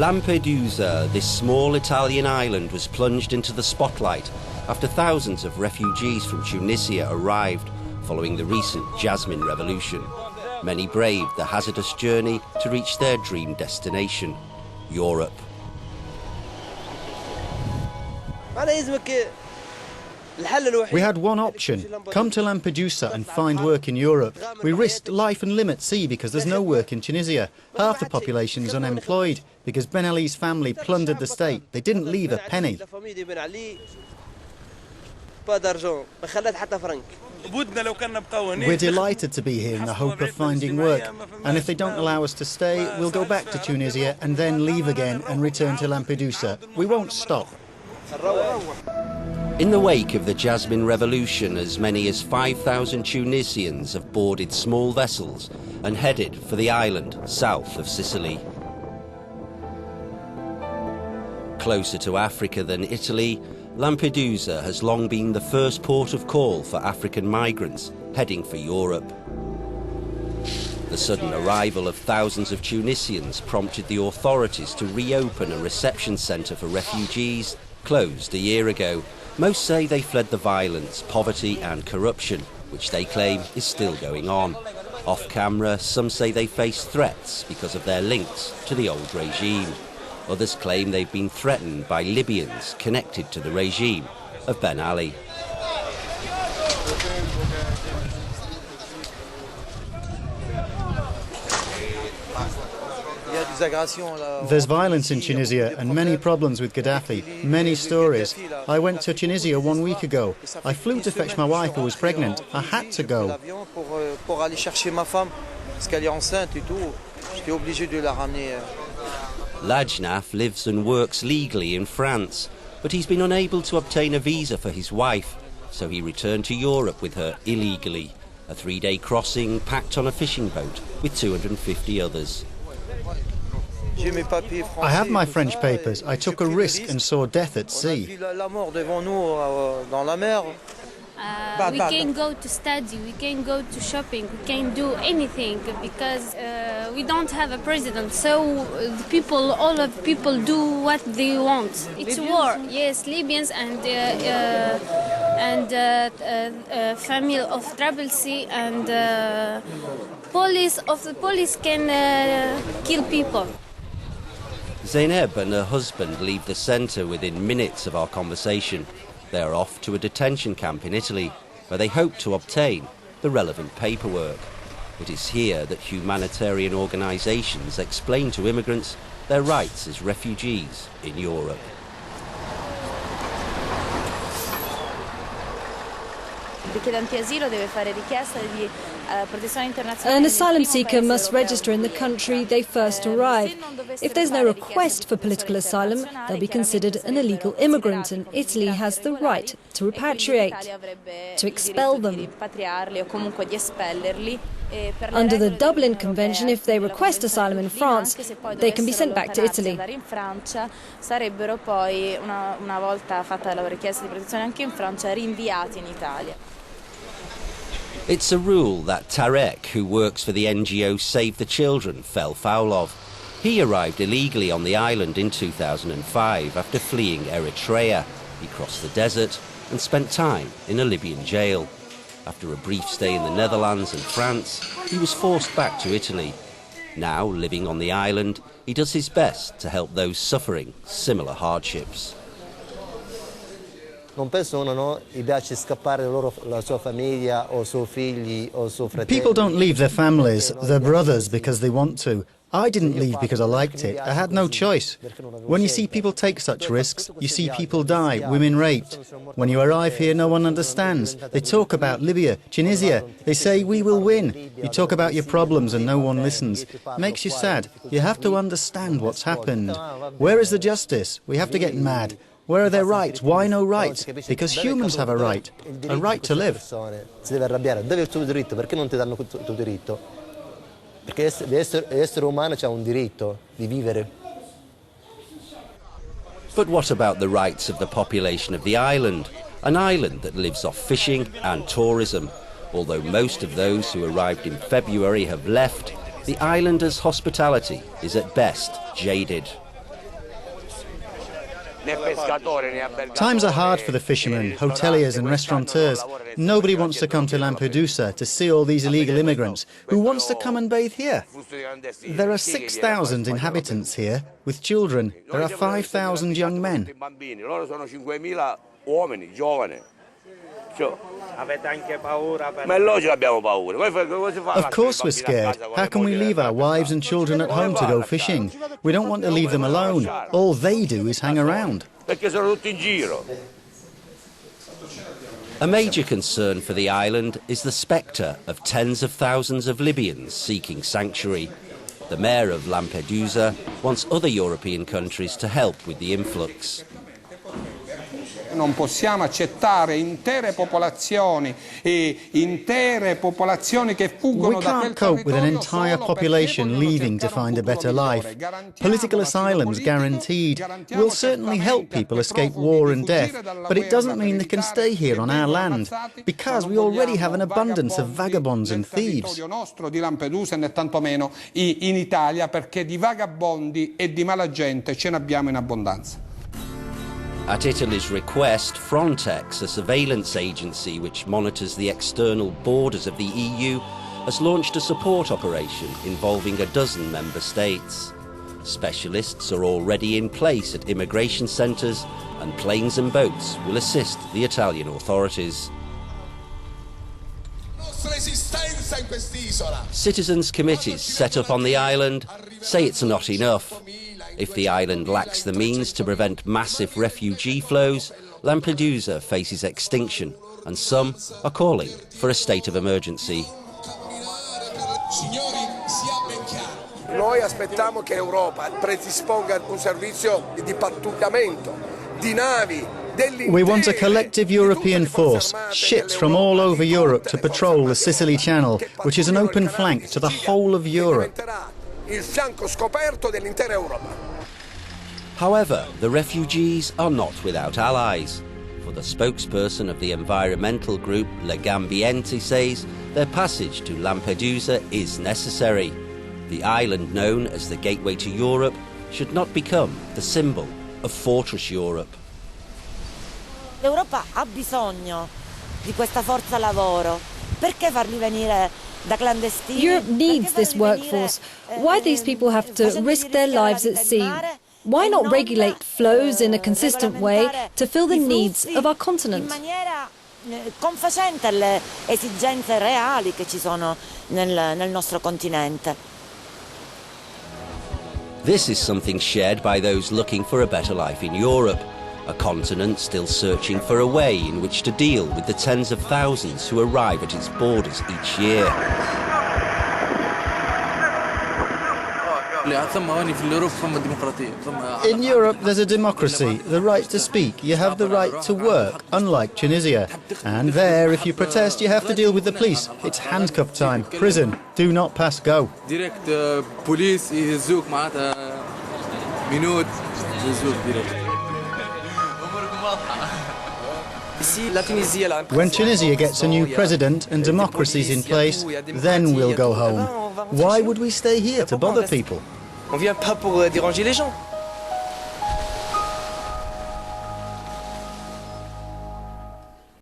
Lampedusa, this small Italian island, was plunged into the spotlight after thousands of refugees from Tunisia arrived following the recent Jasmine Revolution. Many braved the hazardous journey to reach their dream destination, Europe. We had one option, come to Lampedusa and find work in Europe. We risked life and limb at sea because there's no work in Tunisia. Half the population's unemployed because Ben Ali's family plundered the state. They didn't leave a penny. We're delighted to be here in the hope of finding work. And if they don't allow us to stay, we'll go back to Tunisia and then leave again and return to Lampedusa. We won't stop. In the wake of the Jasmine Revolution, as many as 5,000 Tunisians have boarded small vessels and headed for the island south of Sicily. Closer to Africa than Italy, Lampedusa has long been the first port of call for African migrants heading for Europe. The sudden arrival of thousands of Tunisians prompted the authorities to reopen a reception centre for refugees closed a year ago. Most say they fled the violence, poverty and corruption, which they claim is still going on. Off camera, some say they face threats because of their links to the old regime. Others claim they've been threatened by Libyans connected to the regime of Ben Ali. There's violence in Tunisia and many problems with Gaddafi, many stories. I went to Tunisia 1 week ago. I flew to fetch my wife who was pregnant. I had to go. Lajnaf lives and works legally in France, but he's been unable to obtain a visa for his wife, so he returned to Europe with her illegally. A 3-day crossing packed on a fishing boat with 250 others. I have my French papers. I took a risk and saw death at sea. We can go to study, we can go to shopping, we can do anything because we don't have a president. So the people, all of the people do what they want. It's war. Yes, Libyans and family of Trouble Sea and police can kill people. Zainab and her husband leave the centre within minutes of our conversation. They are off to a detention camp in Italy, where they hope to obtain the relevant paperwork. It is here that humanitarian organisations explain to immigrants their rights as refugees in Europe. An asylum seeker must register in the country they first arrive. If there's no request for political asylum, they'll be considered an illegal immigrant, and Italy has the right to repatriate, to expel them. Under the Dublin Convention, if they request asylum in France, they can be sent back to Italy. It's a rule that Tarek, who works for the NGO Save the Children, fell foul of. He arrived illegally on the island in 2005 after fleeing Eritrea. He crossed the desert and spent time in a Libyan jail. After a brief stay in the Netherlands and France, he was forced back to Italy. Now, living on the island, he does his best to help those suffering similar hardships. People don't leave their families, their brothers, because they want to. I didn't leave because I liked it. I had no choice. When you see people take such risks, you see people die, women raped. When you arrive here, no one understands. They talk about Libya, Tunisia. They say, we will win. You talk about your problems and no one listens. It makes you sad. You have to understand what's happened. Where is the justice? We have to get mad. Where are their rights? Why no rights? Because humans have a right to live. But what about the rights of the population of the island? An island that lives off fishing and tourism. Although most of those who arrived in February have left, the islanders' hospitality is at best jaded. Times are hard for the fishermen, hoteliers and restaurateurs. Nobody wants to come to Lampedusa to see all these illegal immigrants. Who wants to come and bathe here? There are 6,000 inhabitants here, with children. There are 5,000 young men. Of course we're scared. How can we leave our wives and children at home to go fishing? We don't want to leave them alone. All they do is hang around. A major concern for the island is the spectre of tens of thousands of Libyans seeking sanctuary. The mayor of Lampedusa wants other European countries to help with the influx. Non possiamo accettare intere popolazioni che fuggono da quel territorio. We can't cope with an entire population leaving to find a better life. Political asylum's guaranteed. We'll certainly help people escape war and death, but it doesn't mean they can stay here on our land, because we already have an abundance of vagabonds and thieves. Di Lampedusa né tantomeno in Italia, perché di vagabondi e di mala gente ce ne abbiamo in abbondanza. At Italy's request, Frontex, a surveillance agency which monitors the external borders of the EU, has launched a support operation involving a dozen member states. Specialists are already in place at immigration centres, and planes and boats will assist the Italian authorities. Citizens' committees set up on the island say it's not enough. If the island lacks the means to prevent massive refugee flows, Lampedusa faces extinction, and some are calling for a state of emergency. Noi aspettiamo che Europa predisponga un servizio di pattugliamento di navi. We want a collective European force, ships from all over Europe to patrol the Sicily Channel, which is an open flank to the whole of Europe. However, the refugees are not without allies. For the spokesperson of the environmental group Legambiente says their passage to Lampedusa is necessary. The island, known as the gateway to Europe, should not become the symbol of Fortress Europe. L'Europa ha bisogno di questa forza lavoro. Perché farli venire da clandestini? Europe needs this workforce. Why these people have to risk their lives at sea? Why not regulate flows in a consistent way to fill the needs of our continent? In maniera confacente alle esigenze reali che ci sono nel nostro continente. This is something shared by those looking for a better life in Europe, a continent still searching for a way in which to deal with the tens of thousands who arrive at its borders each year. In Europe, there's a democracy, the right to speak, you have the right to work, unlike Tunisia. And there, if you protest, you have to deal with the police. It's handcuff time, prison, do not pass go. Direct police يهزوك معناتها minute يهزوك direct. When Tunisia gets a new president and democracy's in place, then we'll go home. Why would we stay here to bother people? On vient pas pour déranger les gens.